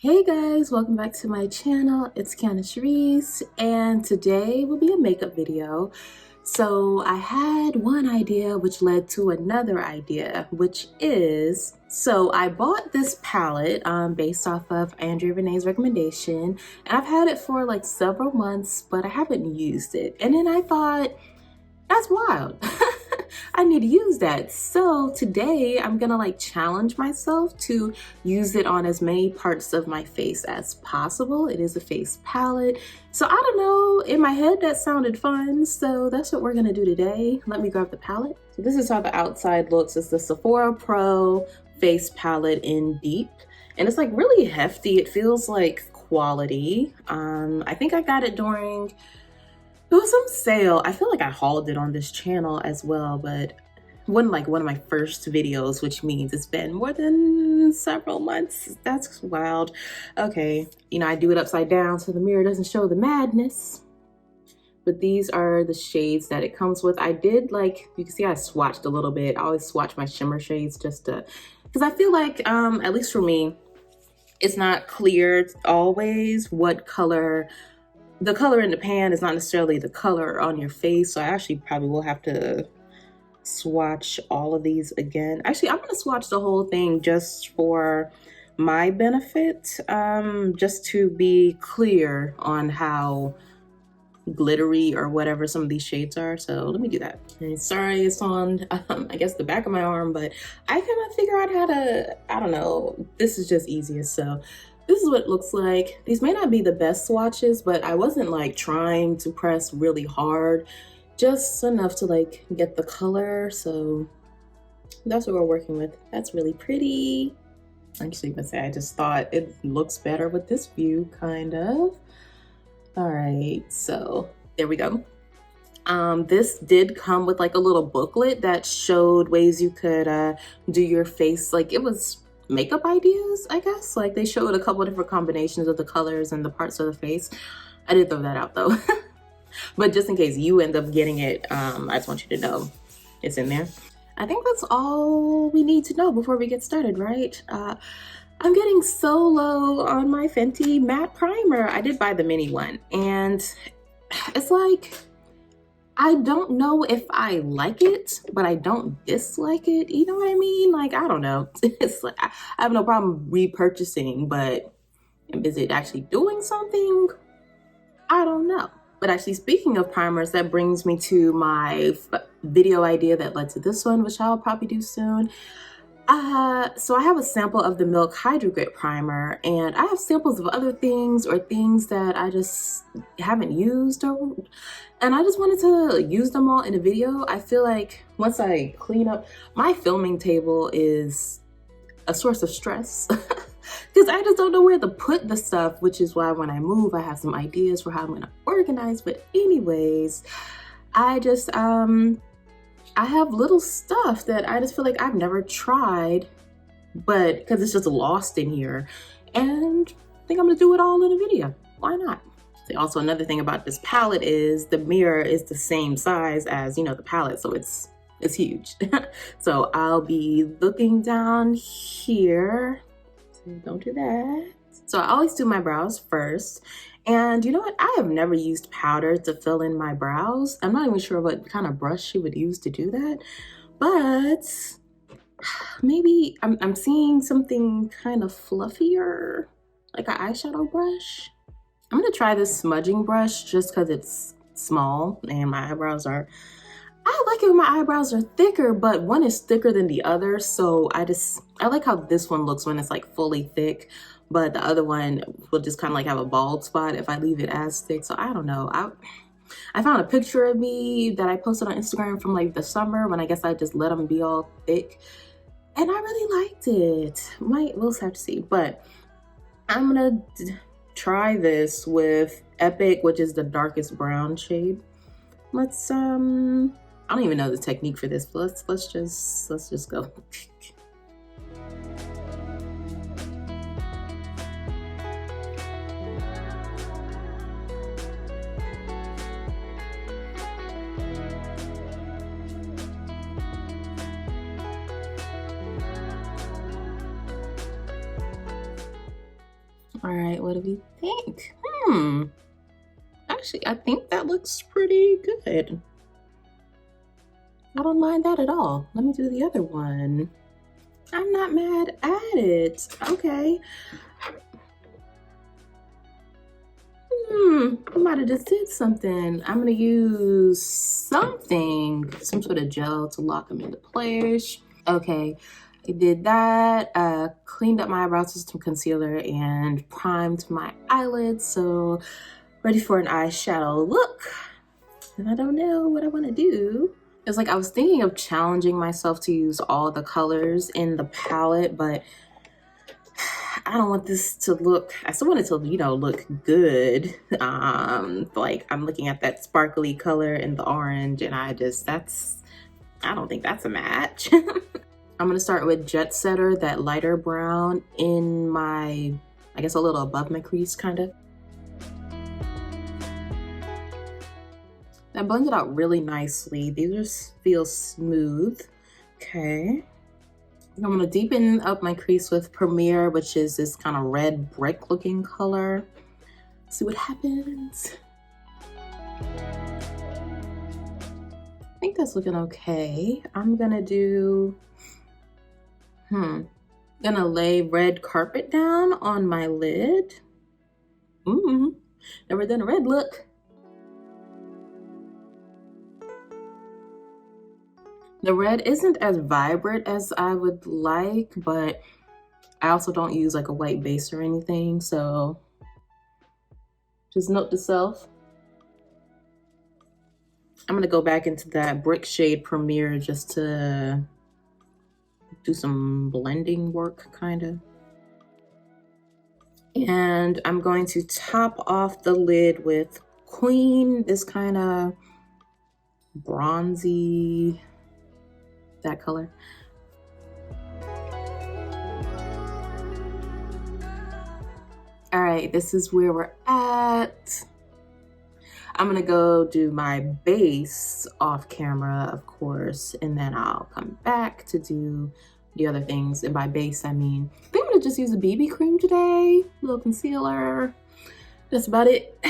Hey guys, welcome back to my channel. It's KionnaSharice, and today will be a makeup video. So I had one idea which led to another idea, which is, so I bought this palette based off of Andrea Renee's recommendation, and I've had it for like several months, but I haven't used it. And then I thought, that's wild. I need to use that. So today I'm gonna like challenge myself to use it on as many parts of my face as possible. It is a face palette. So I don't know, in my head that sounded fun. So that's what we're gonna do today. Let me grab the palette. So this is how the outside looks. It's the Sephora PRO Face Palette in Deep. And it's like really hefty. It feels like quality. I think I got it during, it was some sale. I feel like I hauled it on this channel as well, but it wasn't like one of my first videos, which means it's been more than several months. That's wild. Okay, you know, I do it upside down so the mirror doesn't show the madness. But these are the shades that it comes with. I did, like, you can see I swatched a little bit. I always swatch my shimmer shades just to, because I feel like, at least for me, it's not clear always what color. The color in the pan is not necessarily the color on your face, so I actually probably will have to swatch all of these again. Actually, I'm gonna swatch the whole thing just for my benefit, just to be clear on how glittery or whatever some of these shades are. So let me do that. And sorry, it's on I guess the back of my arm, but I cannot figure out how to, I don't know, this is just easiest. So this is what it looks like. These may not be the best swatches, but I wasn't like trying to press really hard, just enough to like get the color. So that's what we're working with. That's really pretty. Actually, let's say I just thought it looks better with this view, kind of. All right, so there we go. This did come with like a little booklet that showed ways you could do your face. Like it was makeup ideas, I guess. Like they showed a couple of different combinations of the colors and the parts of the face. I did throw that out though. But just in case you end up getting it, I just want you to know it's in there. I think that's all we need to know before we get started, right? I'm getting so low on my Fenty matte primer. I did buy the mini one, and it's like, I don't know if I like it, but I don't dislike it. You know what I mean? Like, I don't know. It's like, I have no problem repurchasing, but is it actually doing something? I don't know. But actually, speaking of primers, that brings me to my video idea that led to this one, which I'll probably do soon. So I have a sample of the Milk Hydro Grip Primer, and I have samples of other things or things that I just haven't used, and I just wanted to use them all in a video. I feel like once I clean up, my filming table is a source of stress because I just don't know where to put the stuff, which is why when I move, I have some ideas for how I'm gonna organize. But anyways, I just, I have little stuff that I just feel like I've never tried, but because it's just lost in here, and I think I'm gonna do it all in a video. Why not? See, also another thing about this palette is the mirror is the same size as, you know, the palette, so it's huge. So I'll be looking down here. So don't do that. So I always do my brows first. And you know what? I have never used powder to fill in my brows. I'm not even sure what kind of brush she would use to do that, but maybe I'm seeing something kind of fluffier, like an eyeshadow brush. I'm gonna try this smudging brush just because it's small and my eyebrows are, I like it when my eyebrows are thicker, but one is thicker than the other. So I like how this one looks when it's like fully thick, but the other one will just kind of like have a bald spot if I leave it as thick. So I don't know. I found a picture of me that I posted on Instagram from like the summer when I guess I just let them be all thick, and I really liked it. We'll have to see, but I'm gonna try this with Epic, which is the darkest brown shade. Let's I don't even know the technique for this, but let's just go. All right, what do we think? Actually, I think that looks pretty good. I don't mind that at all. Let me do the other one. I'm not mad at it. Okay. I might have just did something. I'm gonna use something, some sort of gel to lock them into place. Okay, I did that. Cleaned up my eyebrows with some concealer and primed my eyelids. So ready for an eyeshadow look. And I don't know what I want to do. It's like I was thinking of challenging myself to use all the colors in the palette, but I don't want this to look, I still want it to, you know, look good. Like I'm looking at that sparkly color in the orange and I don't think that's a match. I'm gonna start with Jet Setter, that lighter brown in my, I guess a little above my crease kind of. That blended out really nicely. These just feel smooth. Okay. I'm gonna deepen up my crease with Premier, which is this kind of red brick looking color. See what happens. I think that's looking okay. I'm gonna do, gonna lay red carpet down on my lid. Never done a red look. The red isn't as vibrant as I would like, but I also don't use like a white base or anything, so just note to self. I'm gonna go back into that brick shade Premier just to do some blending work, kinda. And I'm going to top off the lid with Queen, this kind of bronzy, that color. All right, this is where we're at. I'm gonna go do my base off camera, of course, and then I'll come back to do the other things. And by base, I mean, I think I'm gonna just use a BB cream today, a little concealer. That's about it.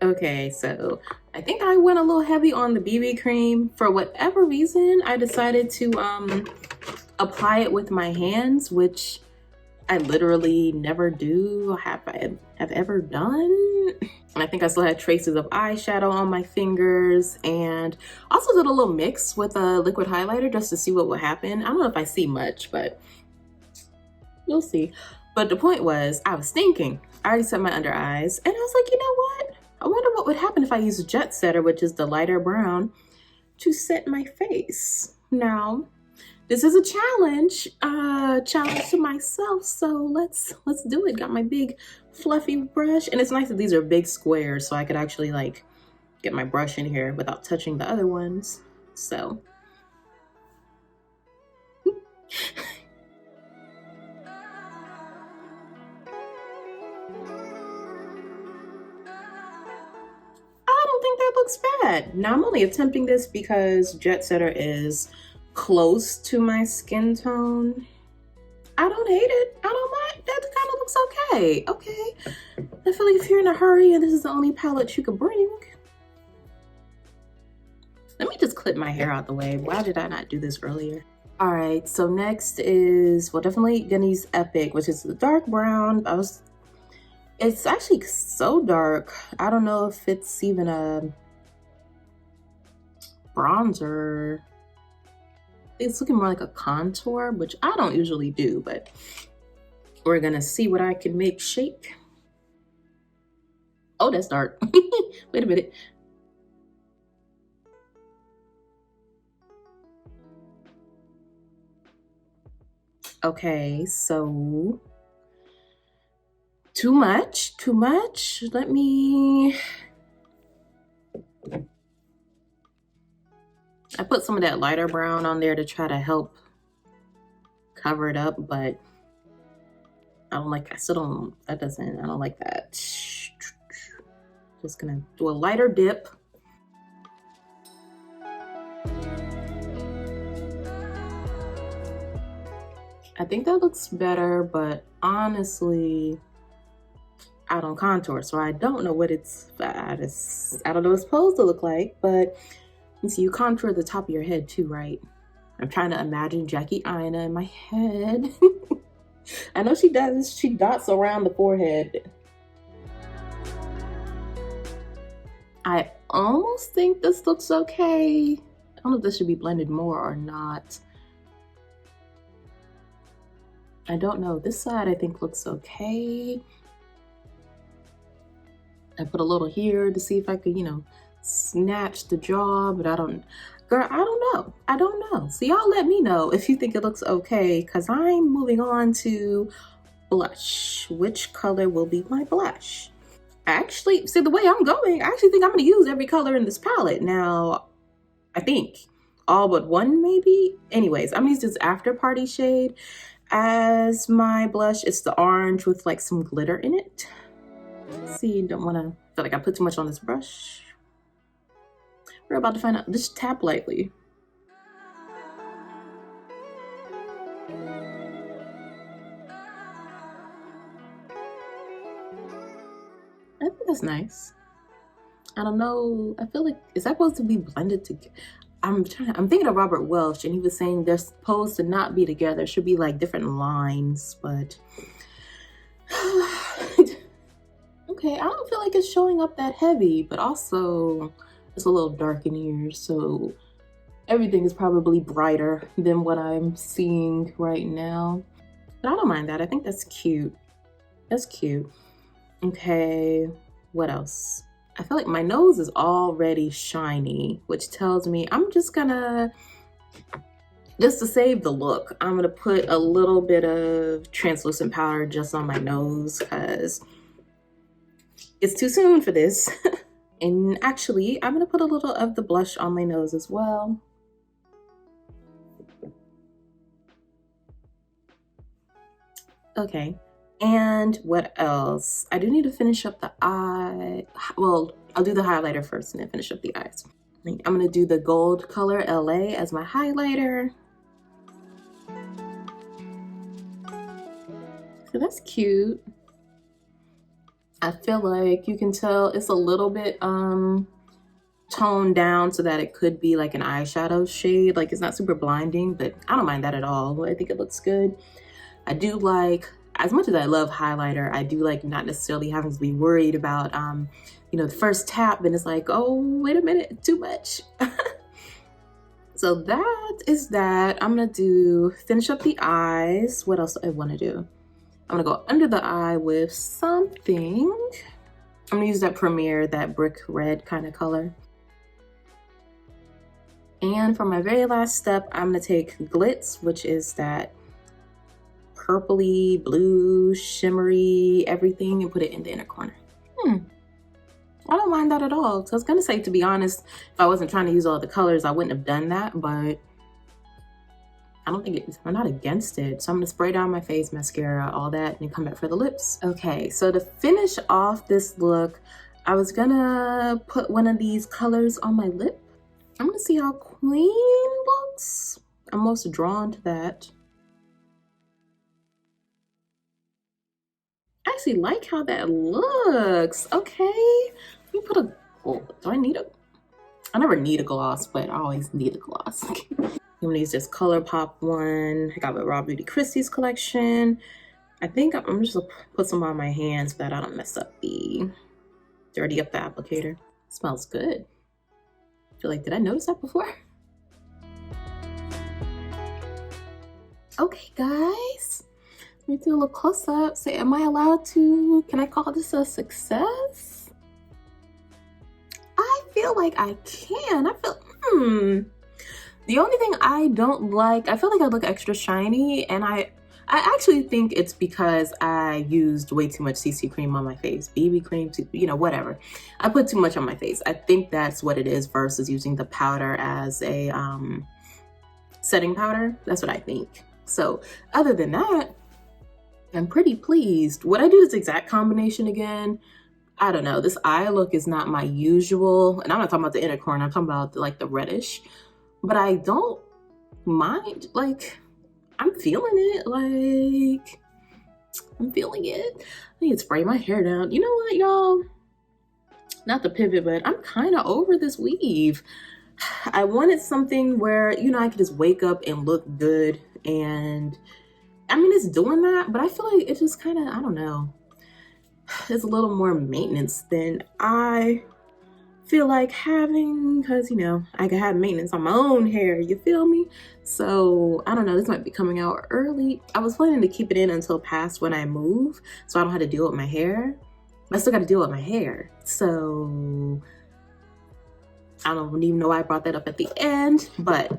Okay, so I think I went a little heavy on the BB cream. For whatever reason, I decided to apply it with my hands, which I literally never do, have ever done. And I think I still had traces of eyeshadow on my fingers, and also did a little mix with a liquid highlighter just to see what would happen. I don't know if I see much, but you'll see. But the point was, I was thinking, I already set my under eyes, and I was like, you know what? I wonder what would happen if I use a Jet Setter, which is the lighter brown, to set my face. Now, this is a challenge to myself, so let's do it. Got my big fluffy brush, and it's nice that these are big squares, so I could actually like get my brush in here without touching the other ones. So I don't think that looks bad. Now I'm only attempting this because Jet Setter is close to my skin tone. I don't hate it. I don't mind. That kind of looks okay. Okay. I feel like if you're in a hurry and this is the only palette you could bring. Let me just clip my hair out the way. Why did I not do this earlier? All right, so next is, well, definitely gonna use Epic, which is the dark brown. It's actually so dark. I don't know if it's even a bronzer. It's looking more like a contour, which I don't usually do, but we're gonna see what I can make shake. Oh, that's dark. Wait a minute. Okay, so too much. Let me, I put some of that lighter brown on there to try to help cover it up, but I don't like, I don't like that. Just gonna do a lighter dip. I think that looks better, but honestly, out on contour, so I don't know what it's, I don't know what it's supposed to look like, but you see, you contour the top of your head too, right? I'm trying to imagine Jackie Aina in my head. I know she does, she dots around the forehead. I almost think this looks okay. I don't know if this should be blended more or not. I don't know. This side I think looks okay. I put a little here to see if I could, you know, snatch the jaw, but I don't, girl, I don't know. I don't know. So y'all let me know if you think it looks okay, because I'm moving on to blush. Which color will be my blush? Actually, see, the way I'm going, I actually think I'm going to use every color in this palette. Now, I think all but one maybe. Anyways, I'm going to use this After Party shade as my blush. It's the orange with like some glitter in it. See, don't want to feel like I put too much on this brush. We're about to find out. Just tap lightly. I think that's nice. I don't know. I feel like, is that supposed to be blended together? I'm thinking of Robert Welsh, and he was saying they're supposed to not be together. It should be like different lines, but okay, I don't feel like it's showing up that heavy, but also it's a little dark in here, so everything is probably brighter than what I'm seeing right now. But I don't mind that. I think that's cute. That's cute. Okay, what else? I feel like my nose is already shiny, which tells me I'm just gonna, just to save the look, I'm gonna put a little bit of translucent powder just on my nose because it's too soon for this. And actually, I'm gonna put a little of the blush on my nose as well. Okay. And what else? I do need to finish up the eye. Well, I'll do the highlighter first and then finish up the eyes. I'm gonna do the gold color LA as my highlighter. So that's cute. I feel like you can tell it's a little bit toned down so that it could be like an eyeshadow shade. Like, it's not super blinding, but I don't mind that at all. I think it looks good. I do like, as much as I love highlighter, I do like not necessarily having to be worried about, you know, the first tap and it's like, oh, wait a minute, too much. So that is that. I'm gonna finish up the eyes. What else do I wanna do? I'm gonna go under the eye with something. I'm gonna use that Premier, that brick red kind of color. And for my very last step, I'm gonna take Glitz, which is that purpley, blue, shimmery, everything, and put it in the inner corner. I don't mind that at all. So I was gonna say, to be honest, if I wasn't trying to use all the colors, I wouldn't have done that, but I don't think I'm not against it. So I'm gonna spray down my face, mascara, all that, and come back for the lips. Okay, so to finish off this look, I was gonna put one of these colors on my lip. I'm gonna see how Queen looks. I'm most drawn to that. I actually like how that looks. Okay, let me put a, oh, do I need a, I never need a gloss, but I always need a gloss. I'm gonna use this ColourPop one. I got the Raw Beauty Christie's collection. I think I'm just gonna put some on my hands so that I don't mess up dirty up the applicator. It smells good. I feel like, did I notice that before? Okay, guys. Let me do a little close up. Say, am I allowed to, can I call this a success? I feel like I can. I feel, the only thing I don't like, I feel like I look extra shiny, and I actually think it's because I used way too much CC cream on my face. BB cream, you know, whatever. I put too much on my face. I think that's what it is versus using the powder as a setting powder. That's what I think. So other than that, I'm pretty pleased. Would I do this exact combination again? I don't know. This eye look is not my usual, and I'm not talking about the inner corner. I'm talking about like the reddish, but I don't mind. Like, I'm feeling it. Like, I'm feeling it. I need to spray my hair down. You know what, y'all? Not to pivot, but I'm kind of over this weave. I wanted something where, you know, I could just wake up and look good. And I mean, it's doing that, but I feel like it's just kind of, I don't know. It's a little more maintenance than I feel like having, because, you know, I can have maintenance on my own hair, you feel me? So I don't know, this might be coming out early. I was planning to keep it in until past when I move, so I don't have to deal with my hair. I still got to deal with my hair, so I don't even know why I brought that up at the end, but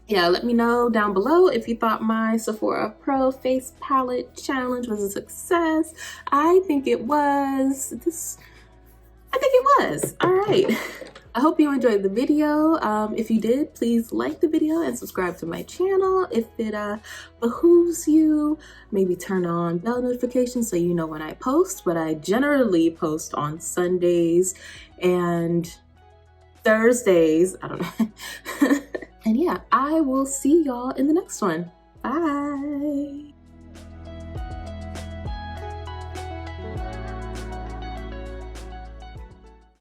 yeah, let me know down below if you thought my Sephora Pro Face Palette challenge was a success. I think it was. I think it was. All right. I hope you enjoyed the video. If you did, please like the video and subscribe to my channel. If it behooves you, maybe turn on bell notifications so you know when I post. But I generally post on Sundays and Thursdays. I don't know. And yeah, I will see y'all in the next one. Bye.